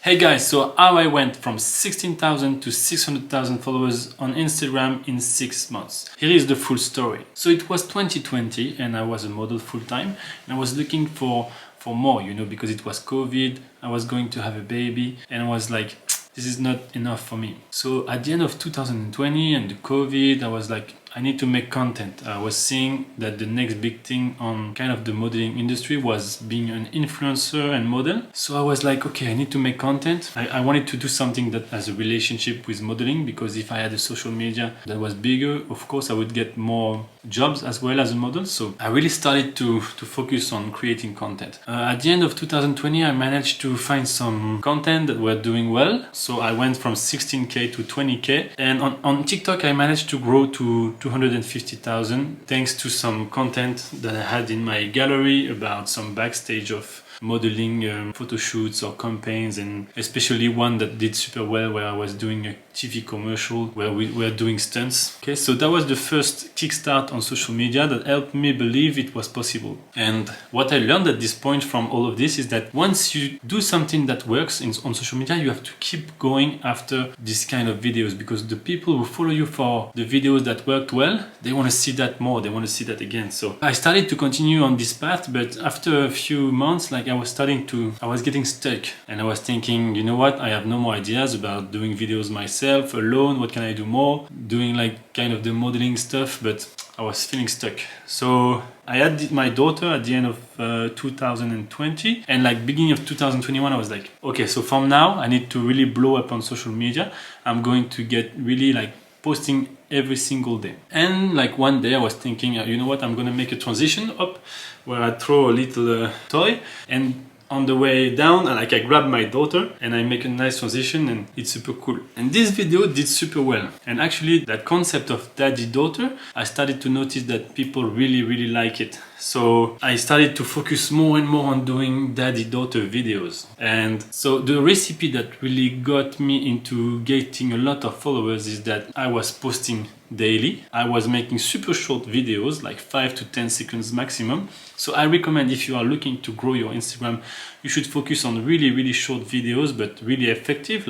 Hey guys, so how I went from 16,000 to 600,000 followers on Instagram in 6 months. Here is the full story. So it was 2020 and I was a model full-time and I was looking for more, because it was COVID, I was going to have a baby and I was like, this is not enough for me. So at the end of 2020 and the COVID, I was like, I need to make content. I was seeing that the next big thing on kind of the modeling industry was being an influencer and model. So I was like, okay, I need to make content. I wanted to do something that has a relationship with modeling, because if I had a social media that was bigger, of course I would get more jobs as well as a model. So I really started to focus on creating content. At the end of 2020, I managed to find some content that were doing well. So I went from 16K to 20K, and on TikTok I managed to grow to 250,000 thanks to some content that I had in my gallery about some backstage of modeling photo shoots or campaigns, and especially one that did super well where I was doing a TV commercial where we were doing stunts. Okay, so that was the first kickstart on social media that helped me believe it was possible. And what I learned at this point from all of this is that once you do something that works on social media, you have to keep going after this kind of videos, because the people who follow you for the videos that worked well, they want to see that more, they want to see that again. So I started to continue on this path, but after a few months, I was getting stuck and I was thinking, you know what, I have no more ideas about doing videos myself alone. What can I do more? Doing kind of the modeling stuff, but I was feeling stuck. So I had my daughter at the end of 2020, and beginning of 2021 I was like, okay, so from now I need to really blow up on social media. I'm going to get really posting every single day. And one day I was thinking, you know what, I'm gonna make a transition up where I throw a little toy, and on the way down I grab my daughter and I make a nice transition, and it's super cool. And this video did super well, and actually that concept of daddy-daughter, I started to notice that people really like it. So I started to focus more and more on doing daddy-daughter videos. And so the recipe that really got me into getting a lot of followers is that I was posting daily. I was making super short videos, 5 to 10 seconds maximum. So I recommend, if you are looking to grow your Instagram, you should focus on really short videos, but really effective,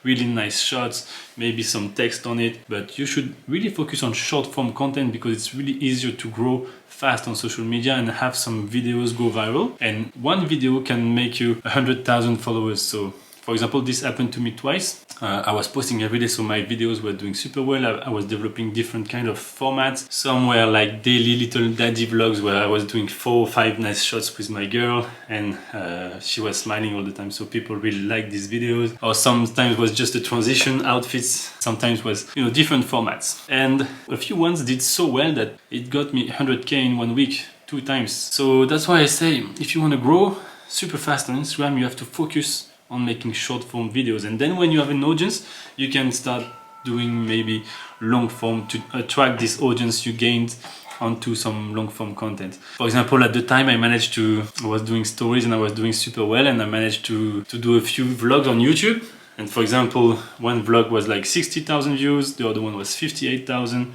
really nice shots, maybe some text on it, but you should really focus on short form content, because it's really easier to grow fast on social media and have some videos go viral. And one video can make you 100,000 followers. So for example, this happened to me twice. I was posting every day, so my videos were doing super well. I was developing different kind of formats. Some were daily little daddy vlogs where I was doing 4 or 5 nice shots with my girl, and she was smiling all the time, so people really liked these videos. Or sometimes was just a transition outfits, sometimes was different formats. And a few ones did so well that it got me 100K in 1 week, 2 times. So that's why I say, if you want to grow super fast on Instagram, you have to focus on making short form videos, and then when you have an audience, you can start doing maybe long form to attract this audience you gained onto some long form content. For example, at the time I was doing stories and I was doing super well, and I managed to do a few vlogs on YouTube. And for example, one vlog was 60,000 views, the other one was 58,000,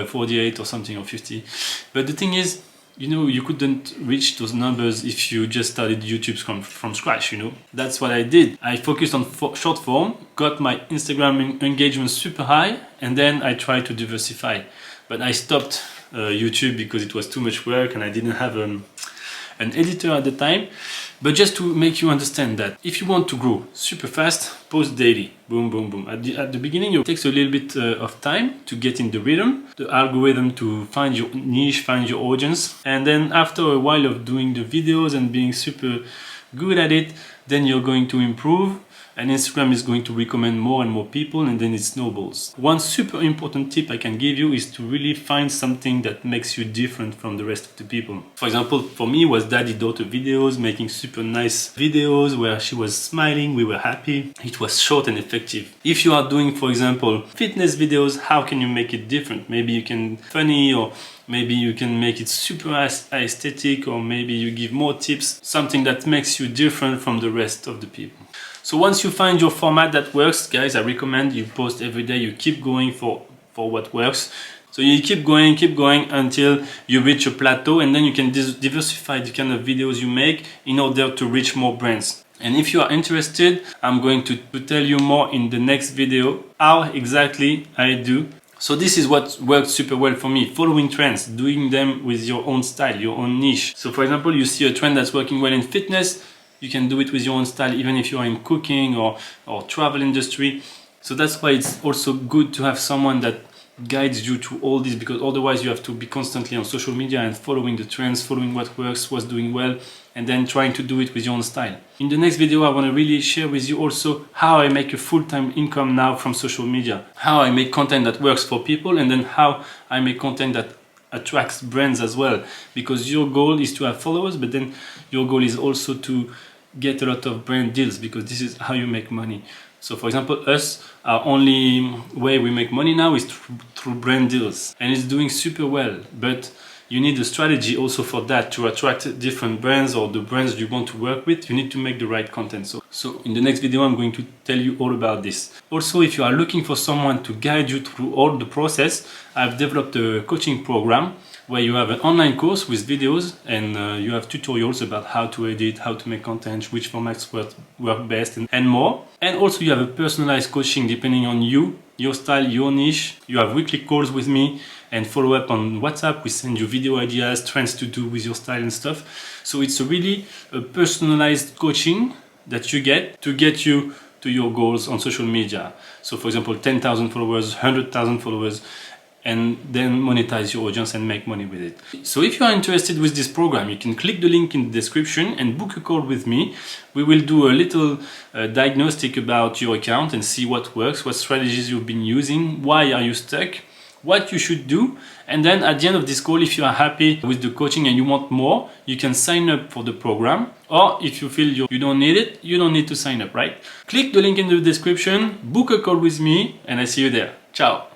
48 or something, or 50. But the thing is, you couldn't reach those numbers if you just started YouTube from scratch, That's what I did. I focused on short form, got my Instagram engagement super high, and then I tried to diversify. But I stopped YouTube because it was too much work and I didn't have an editor at the time. But just to make you understand that if you want to grow super fast, post daily. Boom, boom, boom. At the beginning, it takes a little bit of time to get in the rhythm, the algorithm to find your niche, find your audience. And then after a while of doing the videos and being super good at it, then you're going to improve. And Instagram is going to recommend more and more people, and then it snowballs. One super important tip I can give you is to really find something that makes you different from the rest of the people. For example, for me, it was daddy-daughter videos, making super nice videos where she was smiling, we were happy. It was short and effective. If you are doing, for example, fitness videos, how can you make it different? Maybe you can funny, or maybe you can make it super aesthetic, or maybe you give more tips, something that makes you different from the rest of the people. So once you find your format that works, guys, I recommend you post every day. You keep going for what works. So you keep going until you reach a plateau, and then you can diversify the kind of videos you make in order to reach more brands. And if you are interested, I'm going to tell you more in the next video how exactly I do. So this is what worked super well for me, following trends, doing them with your own style, your own niche. So for example, you see a trend that's working well in fitness, you can do it with your own style, even if you are in cooking or travel industry. So that's why it's also good to have someone that guides you to all this, because otherwise you have to be constantly on social media and following the trends, following what works, what's doing well, and then trying to do it with your own style. In the next video, I want to really share with you also how I make a full-time income now from social media, how I make content that works for people, and then how I make content that attracts brands as well, because your goal is to have followers, but then your goal is also to get a lot of brand deals, because this is how you make money. So for example, our only way we make money now is through brand deals, and it's doing super well, but you need a strategy also for that, to attract different brands or the brands you want to work with. You need to make the right content. So in the next video, I'm going to tell you all about this. Also, if you are looking for someone to guide you through all the process, I've developed a coaching program where you have an online course with videos, and you have tutorials about how to edit, how to make content, which formats work best, and more. And also you have a personalized coaching depending on you, your style, your niche. You have weekly calls with me and follow up on WhatsApp. We send you video ideas, trends to do with your style and stuff. So it's really a personalized coaching that you get to get you to your goals on social media. So for example, 10,000 followers, 100,000 followers, and then monetize your audience and make money with it. So if you are interested with this program, you can click the link in the description and book a call with me. We will do a little diagnostic about your account and see what works, what strategies you've been using, why are you stuck, what you should do. And then at the end of this call, if you are happy with the coaching and you want more, you can sign up for the program. Or if you feel you don't need it, you don't need to sign up, right? Click the link in the description, book a call with me, and I see you there. Ciao.